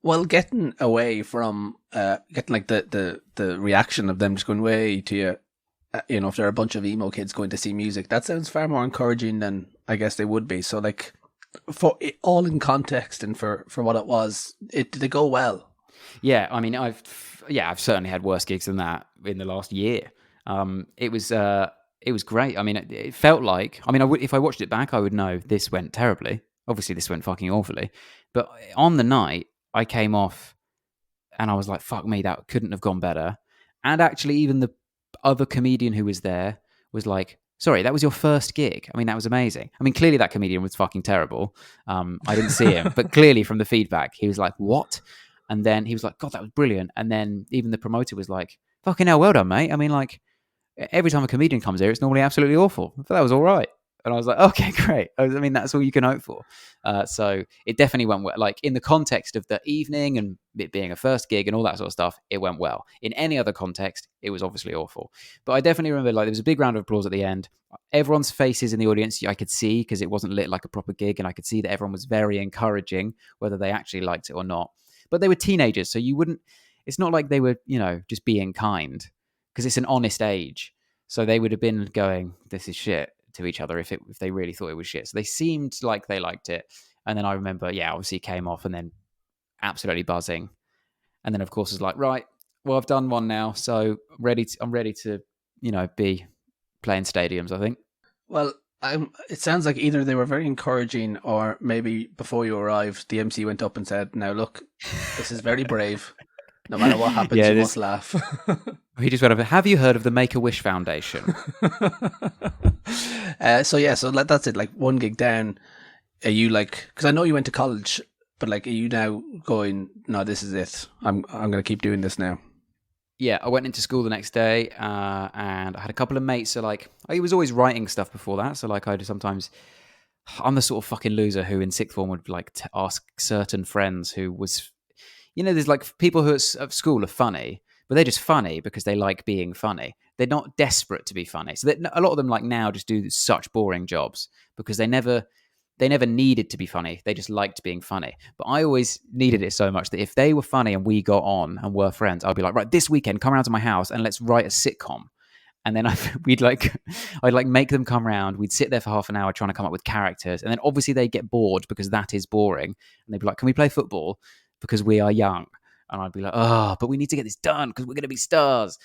Well, getting away from getting like the reaction of them just going way to you, if there are a bunch of emo kids going to see music, that sounds far more encouraging than I guess they would be. So like, for it, all in context and for what it was, did it go well? Yeah, I mean, I've certainly had worse gigs than that in the last year. It was great. I mean, it felt like. I mean, if I watched it back, I would know this went terribly. Obviously, this went fucking awfully. But on the night, I came off and I was like, "Fuck me, that couldn't have gone better." And actually, even the other comedian who was there was like, "Sorry, that was your first gig. I mean, that was amazing." I mean, clearly that comedian was fucking terrible. I didn't see him, but clearly from the feedback, he was like, "What?" And then he was like, "God, that was brilliant." And then even the promoter was like, "Fucking hell, well done, mate." I mean, like, every time a comedian comes here, it's normally absolutely awful. But that was all right. And I was like, okay, great. I mean, that's all you can hope for. So it definitely went well. Like, in the context of the evening and it being a first gig and all that sort of stuff, it went well. In any other context, it was obviously awful. But I definitely remember, like, there was a big round of applause at the end. Everyone's faces in the audience I could see, because it wasn't lit like a proper gig, and I could see that everyone was very encouraging, whether they actually liked it or not. But they were teenagers, so you wouldn't. It's not like they were, just being kind, because it's an honest age. So they would have been going, "This is shit," to each other if they really thought it was shit. So they seemed like they liked it. And then I remember, obviously came off and then absolutely buzzing. And then of course was like, right, well, I've done one now, so I'm ready to, be playing stadiums, I think. Well, it sounds like either they were very encouraging, or maybe before you arrived, the MC went up and said, "Now look, this is very brave. No matter what happens, you must laugh." He just went over, "Have you heard of the Make-A-Wish Foundation?" So that's it. Like, one gig down, are you like? Because I know you went to college, but like, are you now going, "No, this is it. I'm going to keep doing this now"? Yeah, I went into school the next day, and I had a couple of mates. So like, I was always writing stuff before that. So like, I'd sometimes, I'm the sort of fucking loser who in sixth form would like to ask certain friends who was, there's like people who at school are funny, but they're just funny because they like being funny. They're not desperate to be funny. So a lot of them like now just do such boring jobs because they never needed to be funny. They just liked being funny. But I always needed it so much that if they were funny and we got on and were friends, I'd be like, right, this weekend, come around to my house and let's write a sitcom. And then I'd like make them come around. We'd sit there for half an hour trying to come up with characters. And then obviously they get bored because that is boring. And they'd be like, "Can we play football? Because we are young." And I'd be like, "Oh, but we need to get this done because we're going to be stars."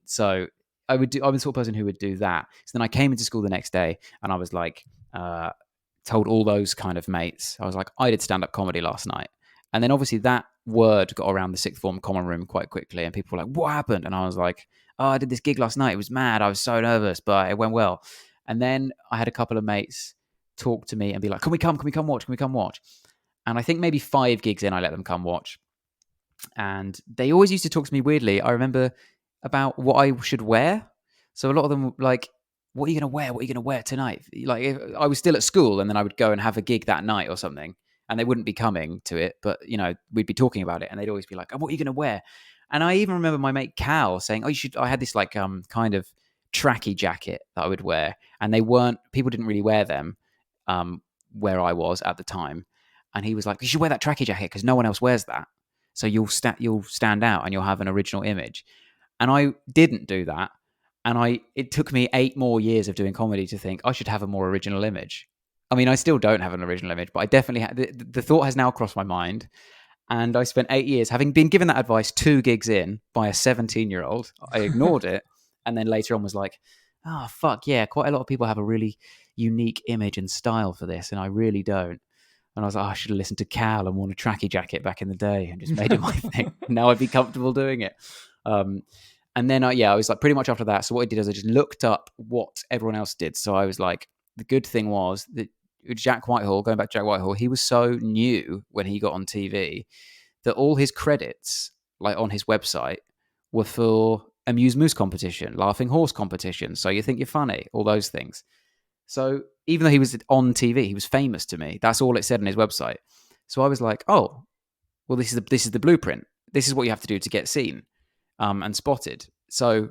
So I was the sort of person who would do that. So then I came into school the next day and I was like, told all those kind of mates, I was like, "I did stand-up comedy last night." And then obviously that word got around the sixth form common room quite quickly, and people were like, "What happened?" And I was like, "Oh, I did this gig last night. It was mad. I was so nervous, but it went well." And then I had a couple of mates talk to me and be like, Can we come watch? Can we come watch?" And I think maybe 5 gigs in, I let them come watch. And they always used to talk to me weirdly. I remember about what I should wear. So a lot of them were like, "What are you going to wear? What are you going to wear tonight?" Like, if I was still at school and then I would go and have a gig that night or something, and they wouldn't be coming to it, but we'd be talking about it and they'd always be like, "Oh, what are you going to wear?" And I even remember my mate Cal saying, "Oh, you should." I had this like kind of tracky jacket that I would wear, and people didn't really wear them where I was at the time. And he was like, "You should wear that tracky jacket because no one else wears that. So you'll stand out and you'll have an original image." And I didn't do that. And it took me 8 more years of doing comedy to think I should have a more original image. I mean, I still don't have an original image, but I definitely the thought has now crossed my mind. And I spent 8 years having been given that advice 2 gigs in by a 17-year-old. I ignored it. And then later on was like, "Oh, fuck yeah, quite a lot of people have a really unique image and style for this. And I really don't." And I was like, "Oh, I should have listened to Cal and worn a tracky jacket back in the day and just made it my thing. Now I'd be comfortable doing it." And then, I was like, pretty much after that. So what I did is I just looked up what everyone else did. So I was like, the good thing was that Jack Whitehall, going back to Jack Whitehall, he was so new when he got on TV that all his credits, like on his website, were for Amuse Moose competition, Laughing Horse competition, So You Think You're Funny, all those things. So even though he was on TV, he was famous to me. That's all it said on his website. So I was like, "Oh, well, this is the blueprint. This is what you have to do to get seen and spotted." So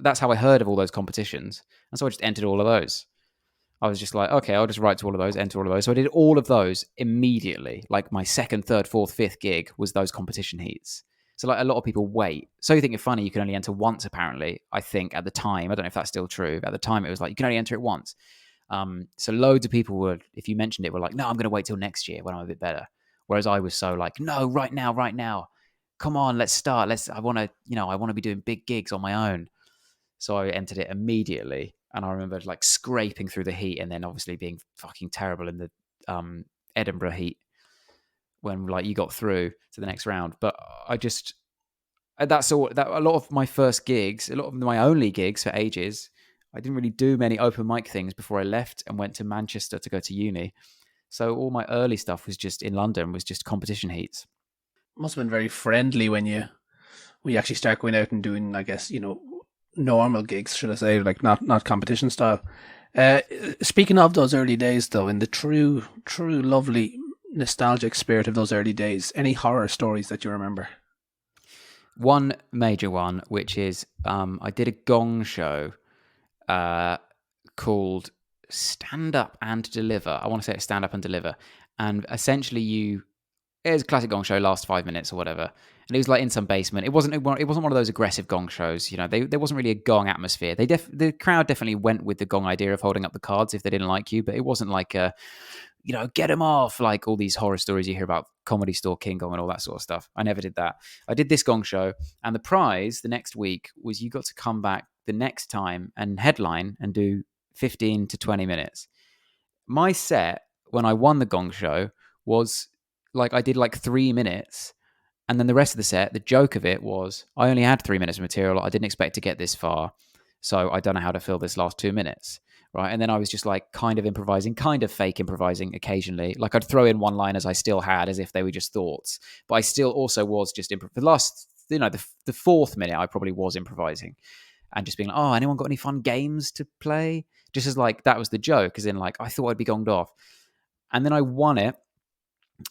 that's how I heard of all those competitions, and so I just entered all of those. I was just like, okay, I'll just write to all of those, enter all of those. So I did all of those immediately. Like my second, third, fourth, fifth gig was those competition heats. So like a lot of people wait. So You Think You're Funny, you can only enter once apparently, I think at the time. I don't know if that's still true. But at the time it was like, you can only enter it once. So loads of people would, if you mentioned it, were like, no, I'm going to wait till next year when I'm a bit better. Whereas I was so like, no, right now. Come on, let's start. I want to be doing big gigs on my own. So I entered it immediately. And I remember like scraping through the heat and then obviously being fucking terrible in the Edinburgh heat when like you got through to the next round. But that's all that a lot of my first gigs, a lot of my only gigs for ages, I didn't really do many open mic things before I left and went to Manchester to go to uni. So all my early stuff was just in London, was just competition heats. Must have been very friendly when you actually start going out and doing, I guess, normal gigs, should I say, like not competition style. Speaking of those early days, though, in the true lovely nostalgic spirit of those early days, any horror stories that you remember? One major one, which is I did a gong show called Stand Up and Deliver. I want to say it's Stand Up and Deliver. And essentially it was a classic gong show, last 5 minutes or whatever. And it was like in some basement. It wasn't one of those aggressive gong shows. There wasn't really a gong atmosphere. The crowd definitely went with the gong idea of holding up the cards if they didn't like you, but it wasn't like a, get them off, like all these horror stories you hear about Comedy Store King Kong and all that sort of stuff. I never did that. I did this gong show, and the prize the next week was you got to come back the next time and headline and do 15 to 20 minutes. My set, when I won the gong show, was like I did like 3 minutes. And then the rest of the set, the joke of it was I only had 3 minutes of material. I didn't expect to get this far. So I don't know how to fill this last 2 minutes. Right. And then I was just like kind of improvising, kind of fake improvising occasionally. Like I'd throw in one-liners I still had as if they were just thoughts. But I still also was just the last, the fourth minute, I probably was improvising and just being like, oh, anyone got any fun games to play? Just as like that was the joke, as in like I thought I'd be gonged off. And then I won it.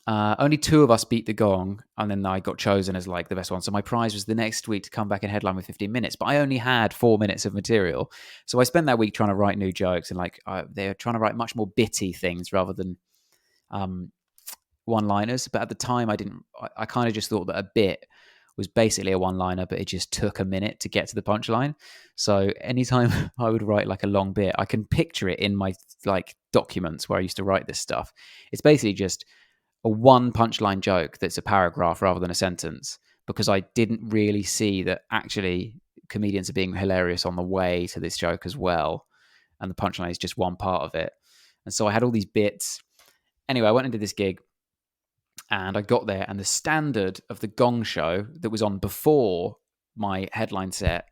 Only 2 of us beat the gong, and then I got chosen as like the best one. So my prize was the next week to come back and headline with 15 minutes, but I only had 4 minutes of material. So I spent that week trying to write new jokes, and like they're trying to write much more bitty things rather than one-liners. But at the time, I kind of just thought that a bit was basically a one-liner, but it just took a minute to get to the punchline. So anytime I would write like a long bit, I can picture it in my like documents where I used to write this stuff. It's basically just a one punchline joke that's a paragraph rather than a sentence, because I didn't really see that actually comedians are being hilarious on the way to this joke as well. And the punchline is just one part of it. And so I had all these bits. Anyway, I went and did this gig, and I got there, and the standard of the gong show that was on before my headline set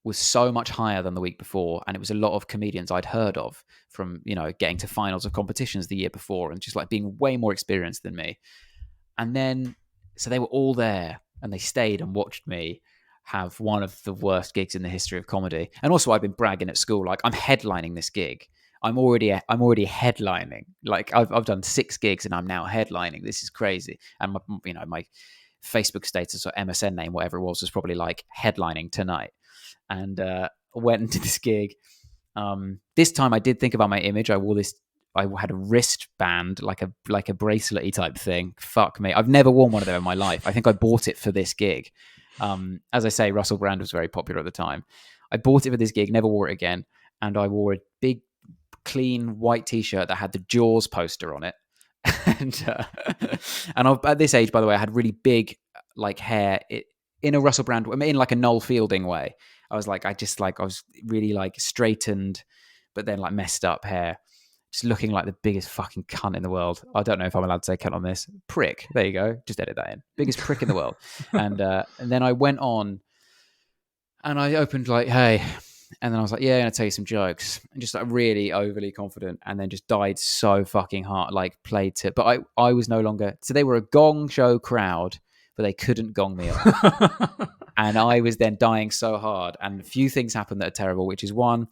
was so much higher than the week before. And it was a lot of comedians I'd heard of from, getting to finals of competitions the year before and just like being way more experienced than me. And then, so they were all there and they stayed and watched me have one of the worst gigs in the history of comedy. And also I've been bragging at school, like I'm headlining this gig. I'm already headlining. Like I've done 6 gigs and I'm now headlining. This is crazy. And my Facebook status or MSN name, whatever it was probably like headlining tonight. And went into this gig. This time I did think about my image. I wore this. I had a wristband, like a bracelet-y type thing. Fuck me. I've never worn one of them in my life. I think I bought it for this gig. As I say, Russell Brand was very popular at the time. I bought it for this gig, never wore it again. And I wore a big, clean white t-shirt that had the Jaws poster on it. and at this age, by the way, I had really big like hair in a Russell Brand, in like a Noel Fielding way. I was really like straightened, but then like messed up hair, just looking like the biggest fucking cunt in the world. I don't know if I'm allowed to say cunt on this. Prick. There you go. Just edit that in. Biggest prick in the world. And then I went on and I opened like, hey, and then I was like, yeah, I'm going to tell you some jokes. And just like really overly confident, and then just died so fucking hard, like played to, but I was no longer, so they were a gong show crowd, but they couldn't gong me up. And I was then dying so hard. And a few things happened that are terrible, which is one,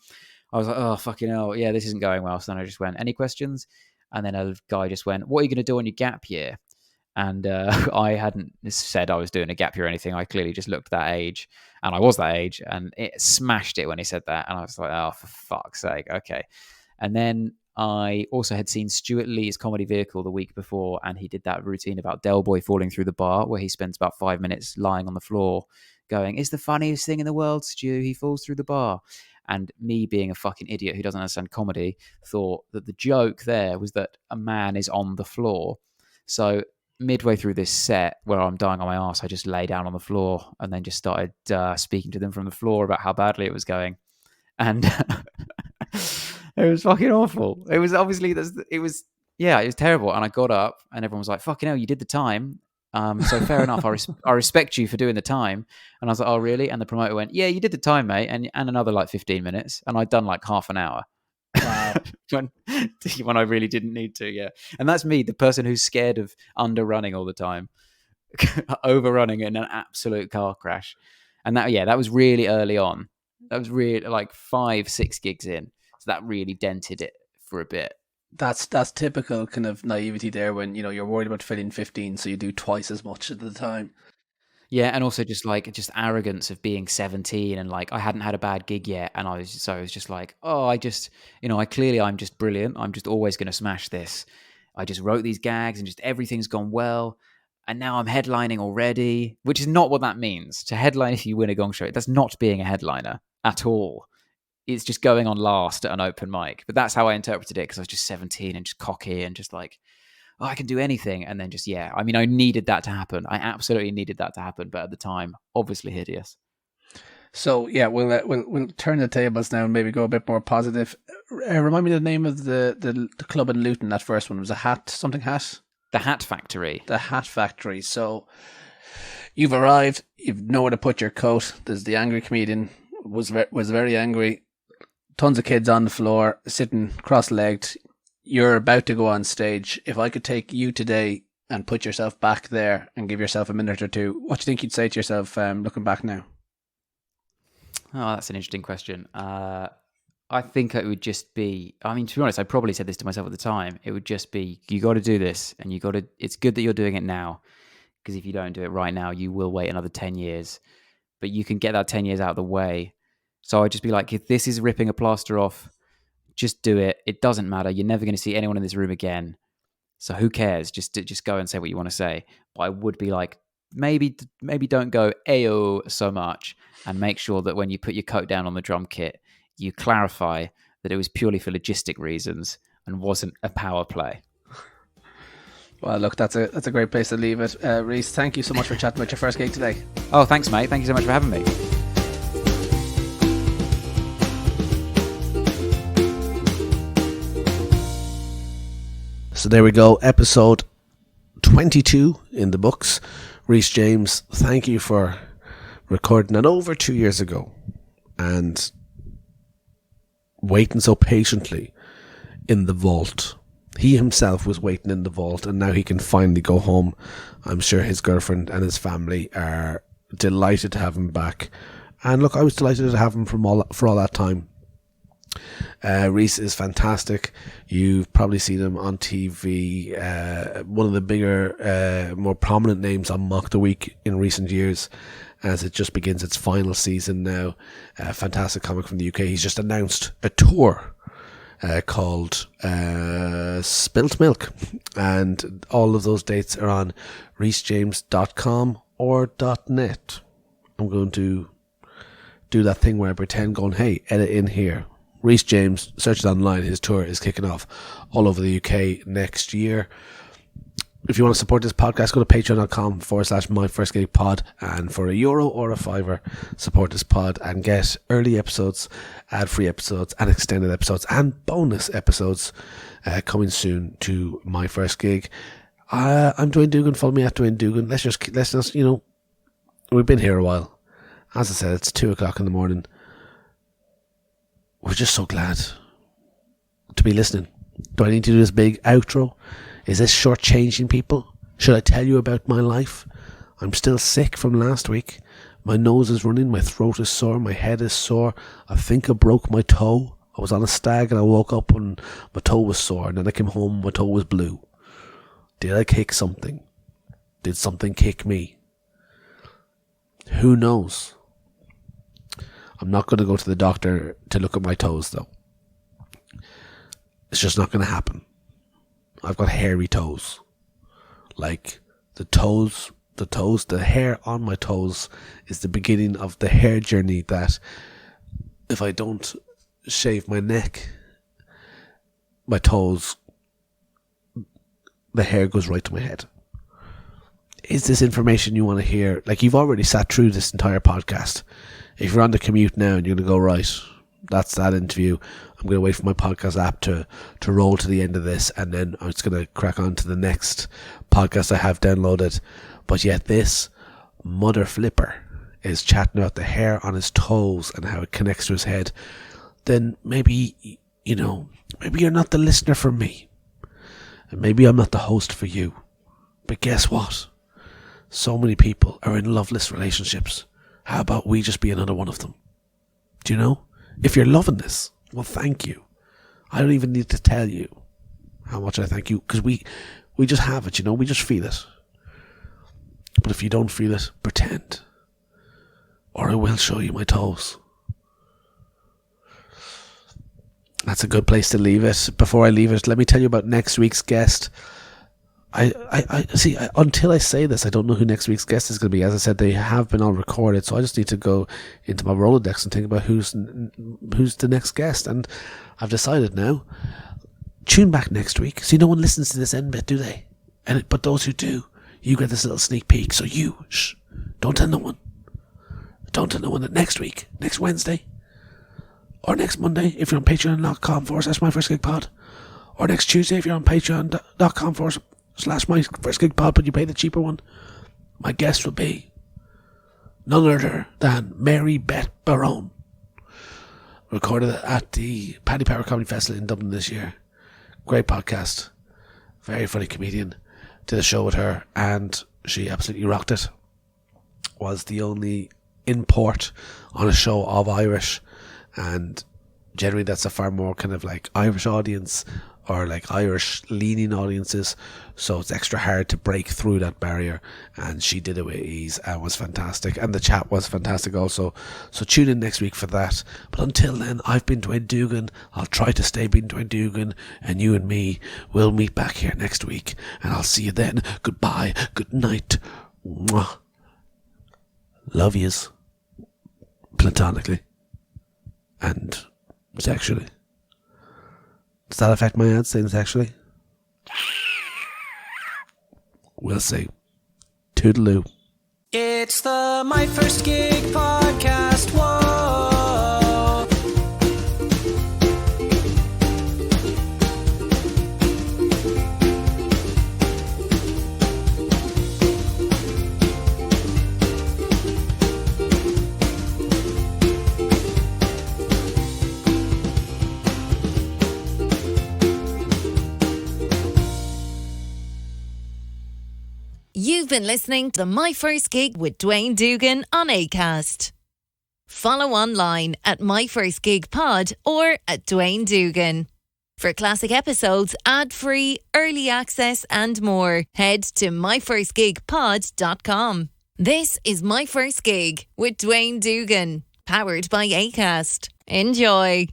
I was like, oh, fucking hell. Yeah, this isn't going well. So then I just went, any questions? And then a guy just went, what are you going to do on your gap year? And I hadn't said I was doing a gap year or anything. I clearly just looked that age, and I was that age, and it smashed it when he said that. And I was like, oh, for fuck's sake. Okay. And then I also had seen Stuart Lee's Comedy Vehicle the week before, and he did that routine about Del Boy falling through the bar, where he spends about 5 minutes lying on the floor going, "It's the funniest thing in the world, Stu. He falls through the bar." And me, being a fucking idiot who doesn't understand comedy, thought that the joke there was that a man is on the floor. So midway through this set, where I'm dying on my arse, I just lay down on the floor and then just started speaking to them from the floor about how badly it was going. And it was fucking awful. It was obviously, it was terrible. And I got up and everyone was like, "Fucking hell, you did the time. So fair enough. I respect you for doing the time." And I was like, "Oh, really?" And the promoter went, "Yeah, you did the time, mate. And another like 15 minutes." And I'd done like half an hour. Wow. when I really didn't need to, yeah. And that's me, the person who's scared of underrunning all the time, overrunning in an absolute car crash. And that was really early on. That was really like 5-6 gigs in. So that really dented it for a bit. That's typical kind of naivety there when, you're worried about filling 15, so you do twice as much at the time. Yeah, and also just arrogance of being 17 and like I hadn't had a bad gig yet, and I was just like, oh, I'm just brilliant. I'm just always going to smash this. I just wrote these gags and just everything's gone well, and now I'm headlining already, which is not what that means. To headline if you win a gong show, that's not being a headliner at all. It's just going on last at an open mic. But that's how I interpreted it because I was just 17 and just cocky and just like, oh, I can do anything. And then just, I needed that to happen. I absolutely needed that to happen. But at the time, obviously hideous. So, yeah, we'll turn the tables now and maybe go a bit more positive. Remind me the name of the club in Luton, that first one. It was a hat? The Hat Factory. The Hat Factory. So you've arrived. You've nowhere to put your coat. There's the angry comedian. Was very angry. Tons of kids on the floor, sitting cross-legged. You're about to go on stage. If I could take you today and put yourself back there and give yourself a minute or two, what do you think you'd say to yourself looking back now? Oh, that's an interesting question. I think it would just be, to be honest, I probably said this to myself at the time. It would just be, you got to do this, and it's good that you're doing it now, because if you don't do it right now, you will wait another 10 years. But you can get that 10 years out of the way. So I'd just be like, if this is ripping a plaster off, just do it. It doesn't matter. You're never going to see anyone in this room again. So who cares? Just go and say what you want to say. But I would be like, maybe don't go ayo so much, and make sure that when you put your coat down on the drum kit, you clarify that it was purely for logistic reasons and wasn't a power play. Well, look, that's a great place to leave it. Rhys, thank you so much for chatting about your first gig today. Oh, thanks, mate. Thank you so much for having me. So there we go, episode 22 in the books. Rhys James, thank you for recording it over 2 years ago and waiting so patiently in the vault. He himself was waiting in the vault, and now he can finally go home. I'm sure his girlfriend and his family are delighted to have him back. And look, I was delighted to have him for all that time. Rhys is fantastic. You've probably seen him on TV. One of the bigger, more prominent names on Mock the Week in recent years, as it just begins its final season now. Fantastic comic from the UK. He's just announced a tour called Spilt Milk, and all of those dates are on rhysjames.com or .net. I'm going to do that thing where I pretend going, hey, edit in here. Rhys James, search it online. His tour is kicking off all over the UK next year. If you want to support this podcast, go to patreon.com/myfirstgigpod, and for €1 or a $5, support this pod and get early episodes, ad-free episodes, and extended episodes, and bonus episodes coming soon to My First Gig. I'm Dwayne Dugan. Follow me at Dwayne Dugan. Let's just, we've been here a while. As I said, it's 2 o'clock in the morning. We're just so glad to be listening. Do I need to do this big outro? Is this shortchanging people? Should I tell you about my life? I'm still sick from last week. My nose is running, my throat is sore, my head is sore. I think I broke my toe. I was on a stag and I woke up and my toe was sore, and then I came home and my toe was blue. Did I kick something? Did something kick me? Who knows? I'm not going to go to the doctor to look at my toes, though. It's just not going to happen. I've got hairy toes. Like the hair on my toes is the beginning of the hair journey that if I don't shave my neck, my toes, the hair goes right to my head. Is this information you want to hear? Like, you've already sat through this entire podcast. If you're on the commute now and you're going to go, right, that's that interview, I'm going to wait for my podcast app to roll to the end of this, and then I'm just going to crack on to the next podcast I have downloaded. But yet this mother flipper is chatting about the hair on his toes and how it connects to his head. Then maybe, maybe you're not the listener for me. And maybe I'm not the host for you. But guess what? So many people are in loveless relationships. How about we just be another one of them? Do you know? If you're loving this, well, thank you. I don't even need to tell you how much I thank you, because we just have it, we just feel it. But if you don't feel it, pretend. Or I will show you my toes. That's a good place to leave it. Before I leave it, let me tell you about next week's guest. I see, until I say this, I don't know who next week's guest is going to be. As I said, they have been all recorded, so I just need to go into my Rolodex and think about who's the next guest. And I've decided now, tune back next week. See, no one listens to this end bit, do they? But those who do, you get this little sneak peek. So don't tell no one. Don't tell no one that next week, next Wednesday, or next Monday, if you're on patreon.com/myfirstgigpod, or next Tuesday, if you're on patreon.com/myfirstgigpod, but you pay the cheaper one, my guest will be none other than Mary Beth Barone. Recorded at the Paddy Power Comedy Festival in Dublin this year. Great podcast. Very funny comedian. Did a show with her and she absolutely rocked it. Was the only import on a show of Irish, and generally that's a far more kind of like Irish audience or like Irish leaning audiences, so it's extra hard to break through that barrier, and she did it with ease and was fantastic, and the chat was fantastic also. So tune in next week for that. But until then, I've been Dwayne Dugan. I'll try to stay being Dwayne Dugan, and you and me will meet back here next week, and I'll see you then. Goodbye, good night. Mwah. Love yous. Platonically. And sexually. Does that affect my ad saying sexually? We'll see. Toodaloo. It's the My First Gig podcast. Whoa. You've been listening to My First Gig with Dwayne Dugan on Acast. Follow online at My First Gig Pod or at Dwayne Dugan. For classic episodes, ad-free, early access and more, head to myfirstgigpod.com. This is My First Gig with Dwayne Dugan, powered by Acast. Enjoy.